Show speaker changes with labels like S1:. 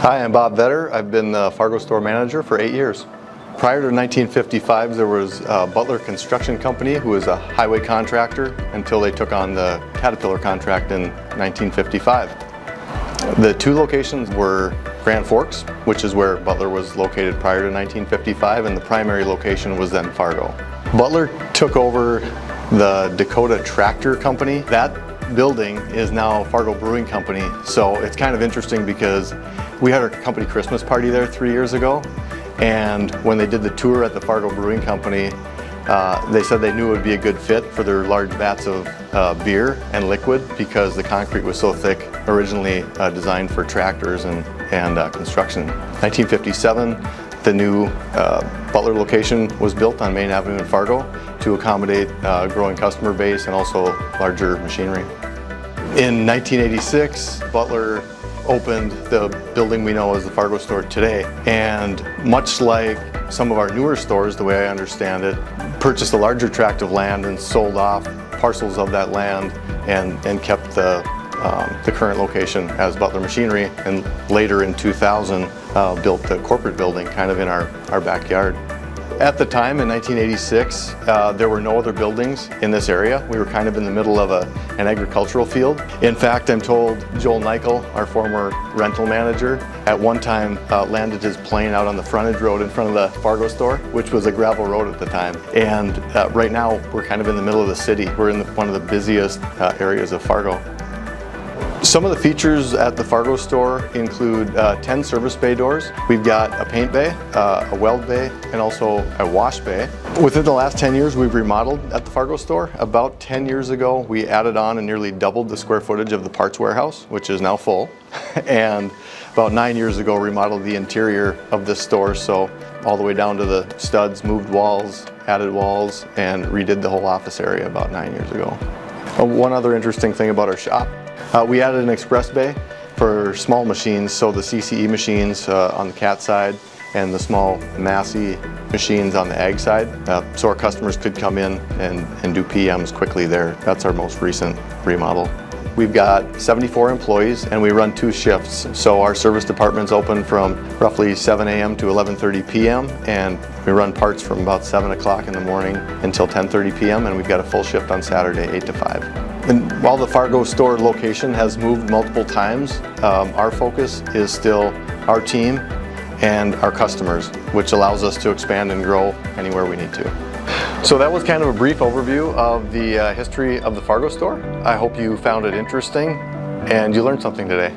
S1: Hi, I'm Bob Vetter. I've been the Fargo Store Manager for 8 years. Prior to 1955, there was Butler Construction Company, who was a highway contractor until they took on the Caterpillar contract in 1955. The two locations were Grand Forks, which is where Butler was located prior to 1955, and the primary location was then Fargo. Butler took over the Dakota Tractor Company. That building is now Fargo Brewing Company, so it's kind of interesting because we had our company Christmas party there 3 years ago, and when they did the tour at the Fargo Brewing Company, they said they knew it would be a good fit for their large vats of beer and liquid because the concrete was so thick, originally designed for tractors and construction. 1957, the new Butler location was built on Main Avenue in Fargo to accommodate a growing customer base and also larger machinery. In 1986, Butler opened the building we know as the Fargo Store today, and much like some of our newer stores, the way I understand it, purchased a larger tract of land and sold off parcels of that land and kept the current location as Butler Machinery, and later in 2000 built the corporate building kind of in our backyard. At the time, in 1986, there were no other buildings in this area. We were kind of in the middle of an agricultural field. In fact, I'm told Joel Nichol, our former rental manager, at one time landed his plane out on the frontage road in front of the Fargo store, which was a gravel road at the time. And right now, we're kind of in the middle of the city. We're in one of the busiest areas of Fargo. Some of the features at the Fargo store include 10 service bay doors. We've got a paint bay, a weld bay, and also a wash bay. Within the last 10 years, we've remodeled at the Fargo store. About 10 years ago, we added on and nearly doubled the square footage of the parts warehouse, which is now full. And about 9 years ago, remodeled the interior of this store, so all the way down to the studs, moved walls, added walls, and redid the whole office area about 9 years ago. One other interesting thing about our shop, we added an express bay for small machines, so the CCE machines on the CAT side and the small Massey machines on the ag side, so our customers could come in and do PMs quickly there. That's our most recent remodel. We've got 74 employees and we run 2 shifts. So our service department's open from roughly 7 a.m. to 11:30 p.m. and we run parts from about 7 o'clock in the morning until 10:30 p.m. and we've got a full shift on Saturday, 8 to 5. And while the Fargo store location has moved multiple times, our focus is still our team and our customers, which allows us to expand and grow anywhere we need to. So that was kind of a brief overview of the history of the Fargo store. I hope you found it interesting and you learned something today.